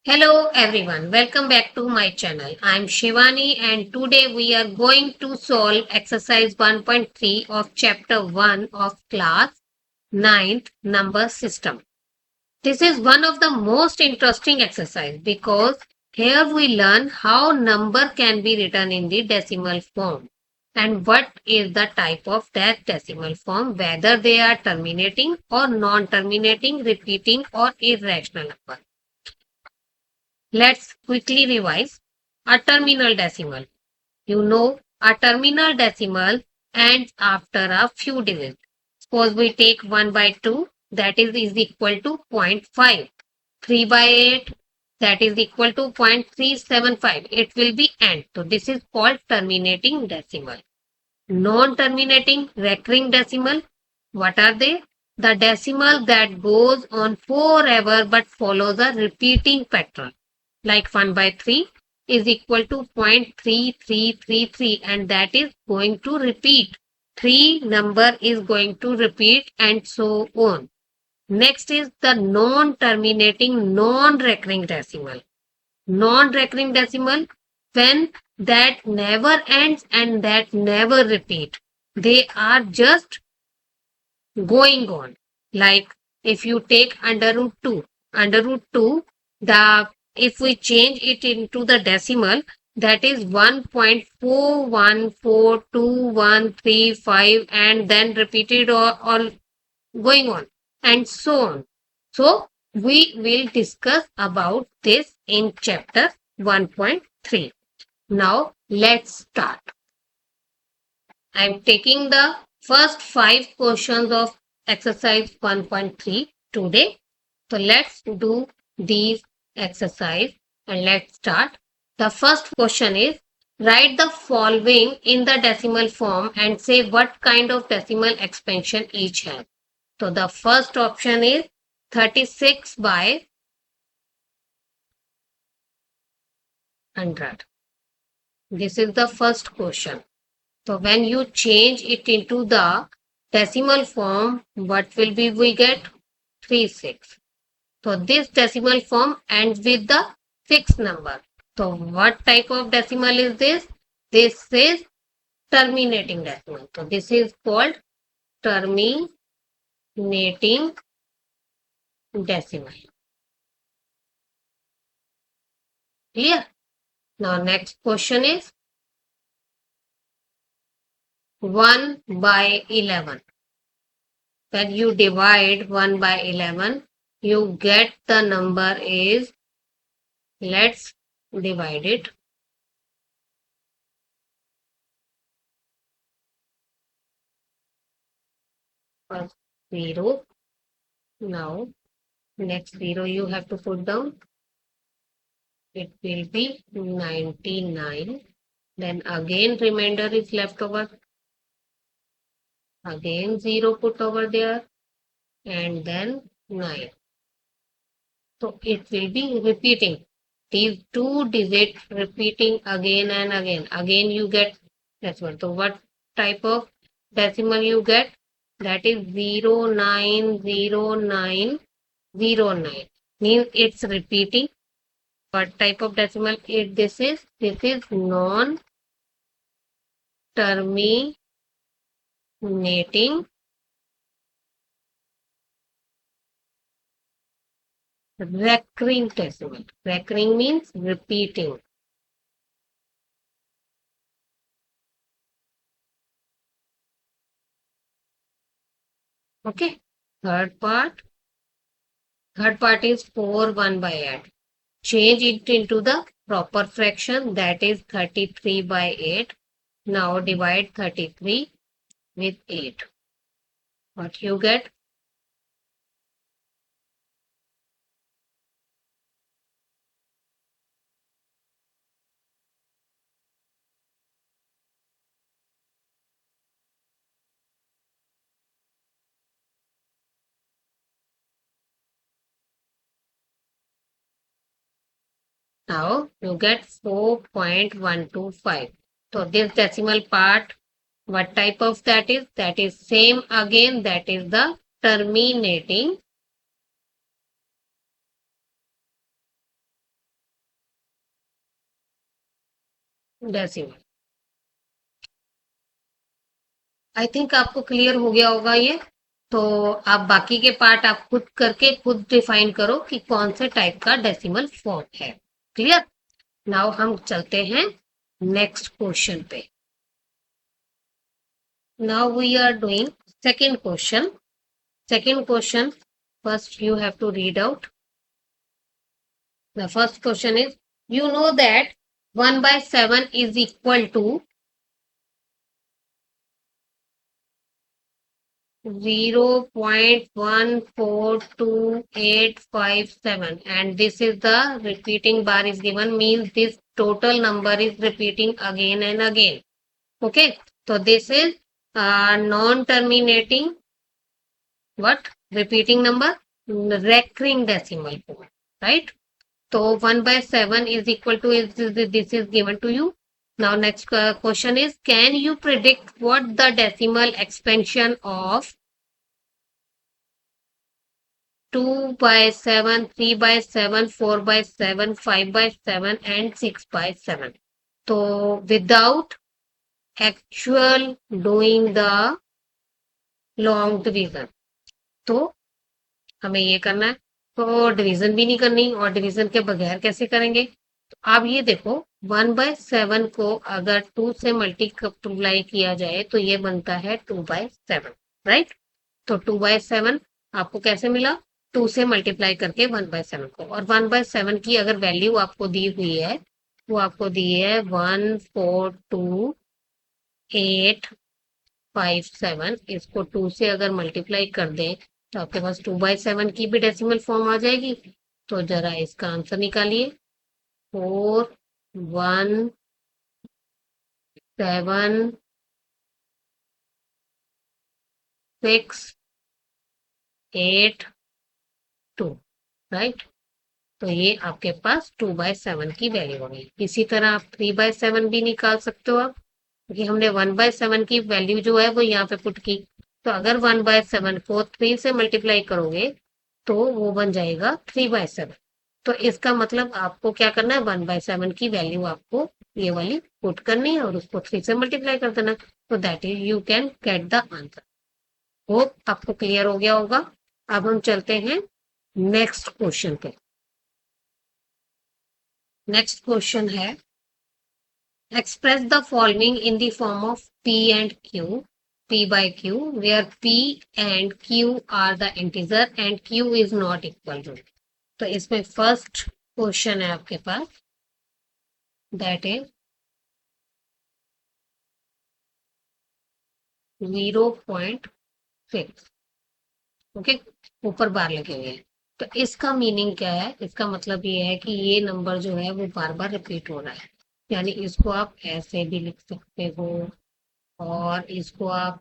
Hello everyone, welcome back to my channel. I'm Shivani and today we are going to solve exercise 1.3 of chapter 1 of class ninth number system. This is one of the most interesting exercise because here we learn how number can be written in the decimal form and what is the type of that decimal form, whether they are terminating or non-terminating, repeating or irrational number. Let's quickly revise. A terminal decimal. You know, a terminal decimal ends after a few digits. Suppose we take 1 by 2, that is equal to zero point 0.5. 3 by 8, that is equal to 0.375. It will be end. So this is called terminating decimal. Non-terminating recurring decimal. What are they? The decimal that goes on forever but follows a repeating pattern like 1 by 3 is equal to 0.3333 and that is going to repeat. 3 number is going to repeat and so on. Next is the non-terminating non-recurring decimal. Non-recurring decimal when that never ends and that never repeat. They are just going on. Like if you take under root 2, the if we change it into the decimal, that is 1.41422135 and then repeated or going on and so on. So we will discuss about this in chapter 1.3. Now let's start. I'm taking the first 5 questions of exercise 1.3 today. So let's do these exercise and let's start. The first question is write the following in the decimal form and say what kind of decimal expansion each has. So the first option is 36 by 100. This is the first question. So when you change it into the decimal form, what will be we get? 36. So this decimal form ends with the fixed number. So what type of decimal is this? This is terminating decimal. So this is called terminating decimal. Clear? Now next question is 1 by 11. When you divide 1 by 11, you get the number is, let's divide it. First 0. Now next 0 you have to put down. It will be 99. Then again remainder is left over. Again 0 put over there. And then 9. So it will be repeating. These 2 digits repeating again and again. Again you get decimal. So what type of decimal you get? That is 090909. Means it's repeating. What type of decimal this is? This is non-terminating recurring decimal. Recurring means repeating. Okay. Third part. Third part is 4 1 by 8. Change it into the proper fraction, that is 33 by 8. Now divide 33 with 8. What you get? Now you get 4.125. So this decimal part, what type of that is? That is same again, that is the terminating decimal. I think आपको clear हो गया होगा ये। तो आप बाकी के part आप खुद करके खुद डिफाइन करो कि कौन से टाइप का डेसिमल फॉर्म है। क्लियर। नाउ हम चलते हैं नेक्स्ट क्वेश्चन पे। Now we are doing second question. Second question, first you have to read out. The first question is, you know that 1 by 7 is equal to 0.142857, and this is the repeating bar is given, means this total number is repeating again and again. Okay, so this is non-terminating what? Repeating number, recurring decimal form, right? So 1 by 7 is equal to, this is given to you. Now next question is, can you predict what the decimal expansion of 2 by 7, 3 by 7, 4 by 7, 5 by 7 and 6 by 7? So without actual doing the long division, तो हमें ये करना है। तो division भी नहीं करनी, और डिवीजन के बगैर कैसे करेंगे? तो आप ये देखो, 1/7 को अगर 2 से मल्टीप्लाई किया जाए तो ये बनता है 2/7, राइट? तो 2/7 आपको कैसे मिला? 2 से मल्टीप्लाई करके 1/7 को, और 1/7 की अगर वैल्यू आपको दी हुई है, वो आपको दी है 142,857। इसको 2 से अगर मल्टीप्लाई कर दें तो आपके पास 2/7 की भी डेसिमल फॉर्म आ जाएगी। तो जरा इसका आंसर निकालिए। 417,682, राइट? तो ये आपके पास 2/7 की वैल्यू होगी। इसी तरह आप 3/7 भी निकाल सकते हो आप, क्योंकि हमने 1/7 की वैल्यू जो है वो यहाँ पे पुट की। तो अगर 1/7 को 3 से मल्टीप्लाई करोगे तो वो बन जाएगा 3/7। तो इसका मतलब आपको क्या करना है, 1/7 की वैल्यू आपको ये वाली पुट करनी है और उसको 3 से मल्टीप्लाई कर देना। तो that is you can get the answer. Hope आपको क्लियर हो गया होगा। अब हम चलते हैं नेक्स्ट क्वेश्चन पे। नेक्स्ट क्वेश्चन है, express the following in the form of P and Q, P by Q, where P and Q are the integer and Q is not equal to। तो इसमें फर्स्ट क्वेश्चन है आपके पास, that is 0.6। Okay, ऊपर बार लगे हुए हैं। तो इसका मीनिंग क्या है? इसका मतलब ये है कि ये नंबर जो है वो बार बार रिपीट हो रहा है, यानी इसको आप ऐसे भी लिख सकते हो और इसको आप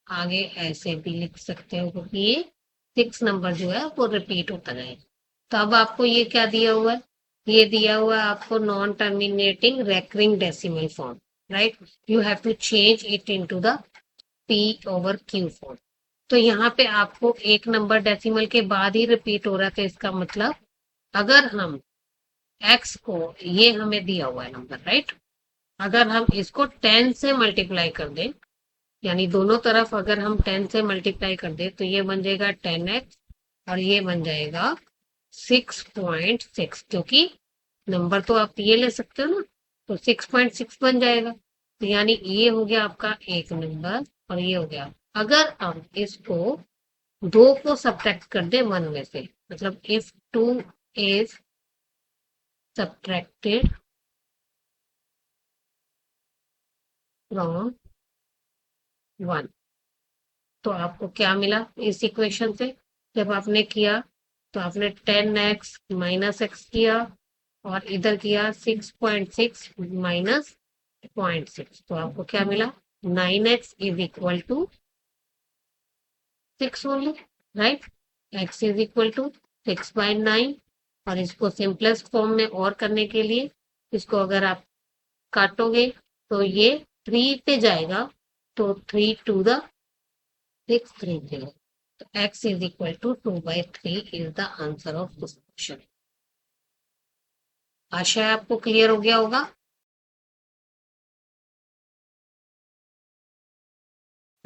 आगे ऐसे भी लिख सकते हो, क्योंकि ये 6 नंबर जो है वो रिपीट होता रहेगा। तो अब आपको ये क्या दिया हुआ है? ये दिया हुआ है आपको non terminating recurring decimal form, right? You have to change it into the P/Q form. तो यहाँ पे आपको एक नंबर डेसिमल के बाद ही रिपीट हो रहा है, तो इसका मतलब अगर हम x को, ये हमें दिया हुआ है नंबर, राइट? अगर हम इसको 10 से मल्टीप्लाई कर दें, यानी दोनों तरफ अगर हम 10 से मल्टीप्लाई कर दें तो ये बन जाएगा 10x और ये बन जाएगा 6.6, क्योंकि नंबर तो आप ये ले सकते हो ना, तो 6.6 बन जाएगा। तो यानी ये हो गया आपका एक नंबर और ये हो गया। अगर हम इसको 2 को सब्ट्रैक्ट कर दे 1 में से, मतलब इफ 2 इज सब्ट्रैक्टेड फ्रॉम 1, तो आपको क्या मिला इस इक्वेशन से? जब आपने किया तो आपने 10x माइनस एक्स किया और इधर किया 6.6 माइनस 0.6, तो आपको क्या मिला? 9x is equal to 6 only, right? x is equal to 6/9। और इसको सिंपलेस्ट फॉर्म में और करने के लिए इसको अगर आप काटोगे तो ये 3 पे जाएगा, तो 3 to the 6 3 0। तो x is equal to 2/3 is the answer of this question। आशा है आपको क्लियर हो गया होगा।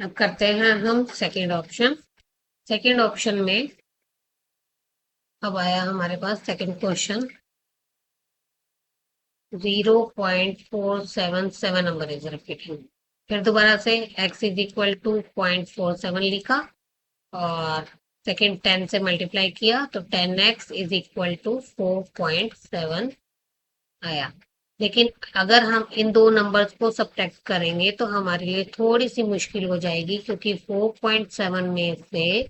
अब करते हैं हम सेकेंड ऑप्शन। सेकेंड ऑप्शन में अब आया हमारे पास second question, 0.477 number is repeating. फिर दोबारा से x इज इक्वल टू 0.47 लिखा और सेकेंड 10 से मल्टीप्लाई किया तो 10x इज इक्वल टू 4.7 आया। लेकिन अगर हम इन दो नंबर्स को सब्ट्रैक्ट करेंगे तो हमारे लिए थोड़ी सी मुश्किल हो जाएगी, क्योंकि 4.7 में से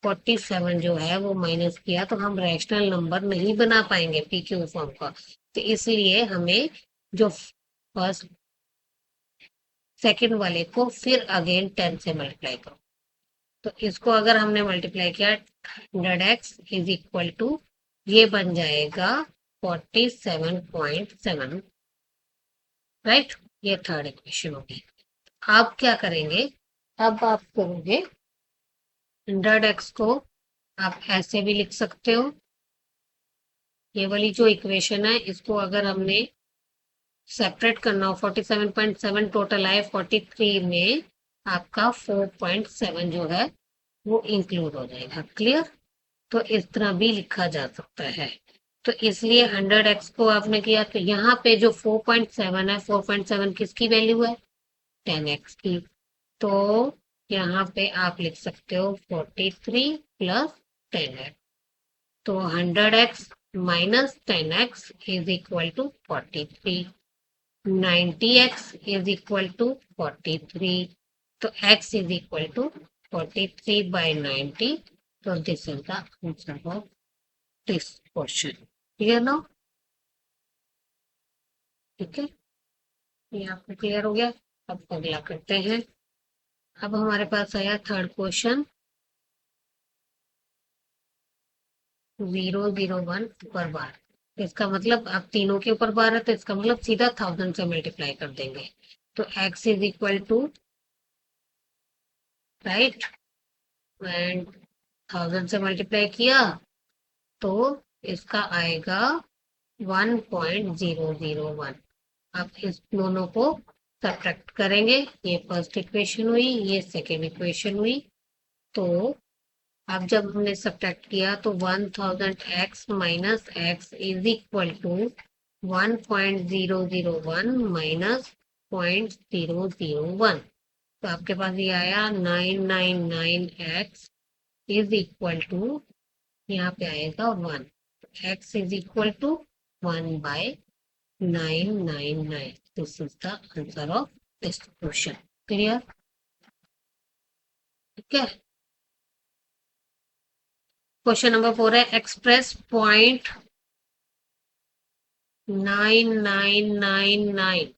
47 जो है वो माइनस किया तो हम रैशनल नंबर नहीं बना पाएंगे पी क्यू फॉर्म का। तो इसलिए हमें जो फर्स्ट सेकंड वाले को फिर अगेन 10 से मल्टीप्लाई करो। तो इसको अगर हमने मल्टीप्लाई किया 100x इज इक्वल टू, ये बन जाएगा 47.7, राइट। ये थर्ड इक्वेशन होगी। आप क्या करेंगे, अब आप करोगे 100x को आप ऐसे भी लिख सकते हो। ये वाली जो इक्वेशन है इसको अगर हमने सेपरेट करना हो, 47.7 टोटल आए, 43 में आपका 4.7 जो है वो इंक्लूड हो जाएगा। क्लियर। तो इस तरह भी लिखा जा सकता है। तो इसलिए 100x को आपने किया तो यहाँ पे जो 4.7 है, 4.7 किसकी वैल्यू है, 10x की। तो यहाँ पे आप लिख सकते हो 43 प्लस 10x। तो 100x minus 10x is equal to 43। 90x is equal to 43। तो x is equal to 43 by 90। तो this is the answer of this question. Clear now. ठीक है, ये आपको क्लियर हो गया। अब अगला करते हैं। अब हमारे पास आया थर्ड क्वेश्चन, 001 ऊपर बार। इसका मतलब अब तीनों के ऊपर बार है तो इसका मतलब सीधा 1000 से मल्टीप्लाई कर देंगे। तो x is equal to, right, and 1000 से मल्टीप्लाई किया तो इसका आएगा 1.001। अब इस दोनों को सब्ट्रैक्ट करेंगे। ये फर्स्ट इक्वेशन हुई, ये सेकेंड इक्वेशन हुई। तो अब जब हमने सब्ट्रैक्ट किया तो 1000x minus x is equal to 1.001 minus 0.001। तो आपके पास ये आया 999x इज इक्वल टू, यहाँ पे आएगा 1। x is equal to 1 by 999। This is the answer of this question. Clear. ठीक है। क्वेश्चन नंबर 4 है, express 0.9999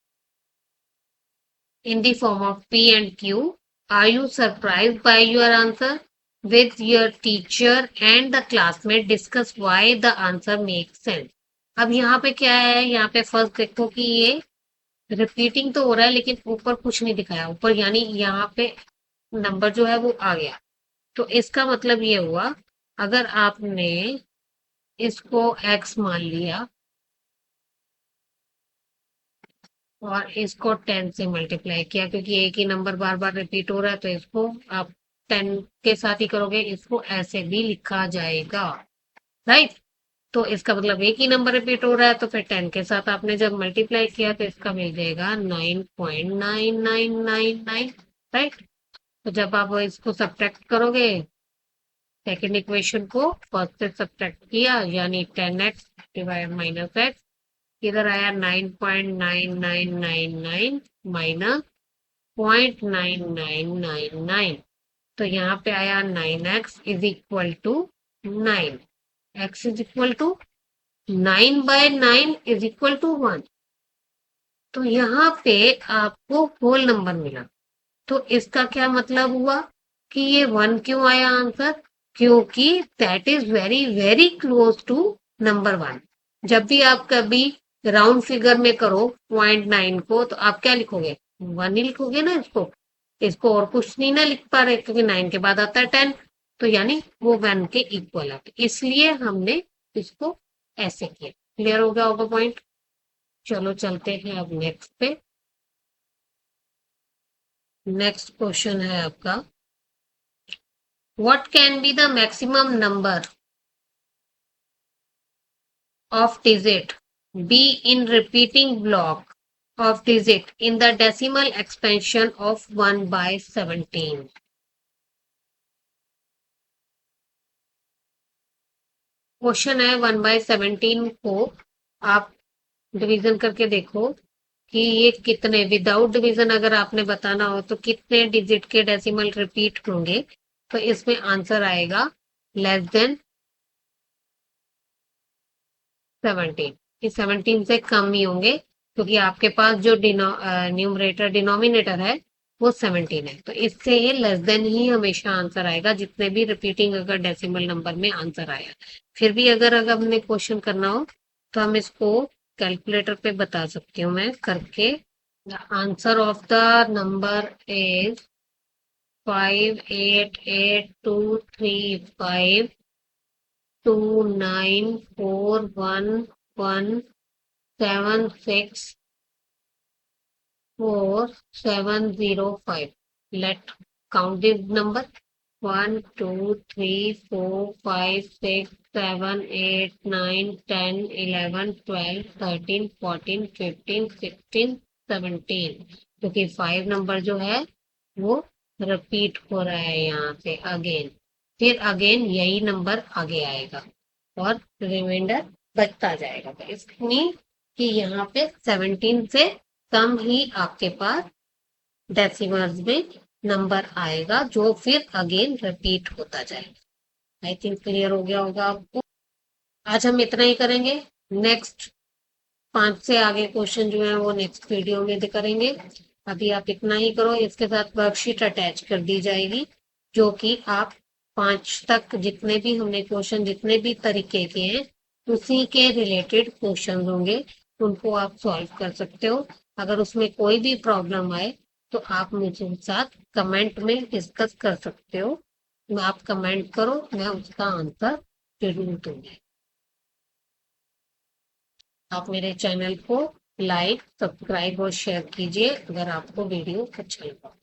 in the form of P and Q. Are you surprised by your answer? With your teacher and the classmate discuss why the answer makes sense. अब यहाँ पे क्या है, यहाँ पे फर्स्ट देखो कि ये रिपीटिंग तो हो रहा है लेकिन ऊपर कुछ नहीं दिखाया ऊपर, यानी यहाँ पे नंबर जो है वो आ गया। तो इसका मतलब ये हुआ, अगर आपने इसको x मान लिया और इसको 10 से मल्टीप्लाई किया, क्योंकि एक ही नंबर बार बार रिपीट हो रहा है तो इसको आप 10 के साथ ही करोगे, इसको ऐसे भी लिखा जाएगा, राइट। तो इसका मतलब एक ही नंबर रिपीट हो रहा है तो फिर 10 के साथ आपने जब मल्टीप्लाई किया तो इसका मिल जाएगा 9.9999, राइट। तो जब आप इसको सब्ट्रैक्ट करोगे, सेकेंड इक्वेशन को फर्स्ट से सब्ट्रैक्ट किया, यानी 10x डिवाइड माइनस एक्स, इधर आया 9.9999 माइनस 0.9999। तो यहाँ पे आया 9x is equal to 9। x is equal to 9 by 9 is equal to 1। तो यहाँ पे आपको होल नंबर मिला। तो इसका क्या मतलब हुआ कि ये 1 क्यों आया आंसर, क्योंकि that is very very close to number 1। जब भी आप कभी राउंड फिगर में करो 0.9 को तो आप क्या लिखोगे, 1 ही लिखोगे ना। इसको इसको और कुछ नहीं ना लिख पा रहे, क्योंकि 9 के बाद आता है 10, तो यानी वो 1 के इक्वल है। इसलिए हमने इसको ऐसे किया। क्लियर हो गया होगा पॉइंट। चलो चलते हैं अब नेक्स्ट पे। नेक्स्ट क्वेश्चन है आपका, what can be the maximum number of digit be in repeating block of digit in the decimal expansion of 1 by 17. Question है 1 by 17 को आप डिवीजन करके देखो कि ये कितने, विदाउट डिवीजन अगर आपने बताना हो तो कितने डिजिट के डेसिमल रिपीट होंगे, तो इसमें आंसर आएगा लेस देन 17। इस 17 से कम ही होंगे क्योंकि आपके पास जो न्यूमरेटर डिनोमिनेटर है वो 17 है, तो इससे ये लेस देन ही हमेशा आंसर आएगा जितने भी रिपीटिंग अगर डेसिमल नंबर में आंसर आया। फिर भी अगर हमने क्वेश्चन करना हो तो हम इसको कैलकुलेटर पे बता सकती हूँ मैं करके। The answer of the number is 58823941764705. Let count this number. 1 2 3 4 5 6 7 8 9 10 11 12 13 14 15 16 17, क्योंकि 5 नंबर जो है वो रिपीट हो रहा है यहाँ से अगेन, फिर अगेन यही नंबर आगे आएगा और रिमाइंडर बचता जाएगा। तो इसमें कि यहाँ पे 17 से कम ही आपके पास डेसिमल्स में नंबर आएगा जो फिर अगेन रिपीट होता जाएगा। आई थिंक क्लियर हो गया होगा आपको। आज हम इतना ही करेंगे। नेक्स्ट 5 से आगे क्वेश्चन जो है वो नेक्स्ट वीडियो में करेंगे। अभी आप इतना ही करो, इसके साथ वर्कशीट अटैच कर दी जाएगी जो कि आप 5 तक जितने भी हमने क्वेश्चन जितने भी तरीके के हैं उसी के रिलेटेड क्वेश्चन होंगे, उनको आप सॉल्व कर सकते हो। अगर उसमें कोई भी प्रॉब्लम आए तो आप मुझे साथ कमेंट में डिस्कस कर सकते हो। आप कमेंट करो, मैं उसका आंसर जरूर दूंगी। आप मेरे चैनल को लाइक सब्सक्राइब और शेयर कीजिए अगर आपको वीडियो अच्छा लगा।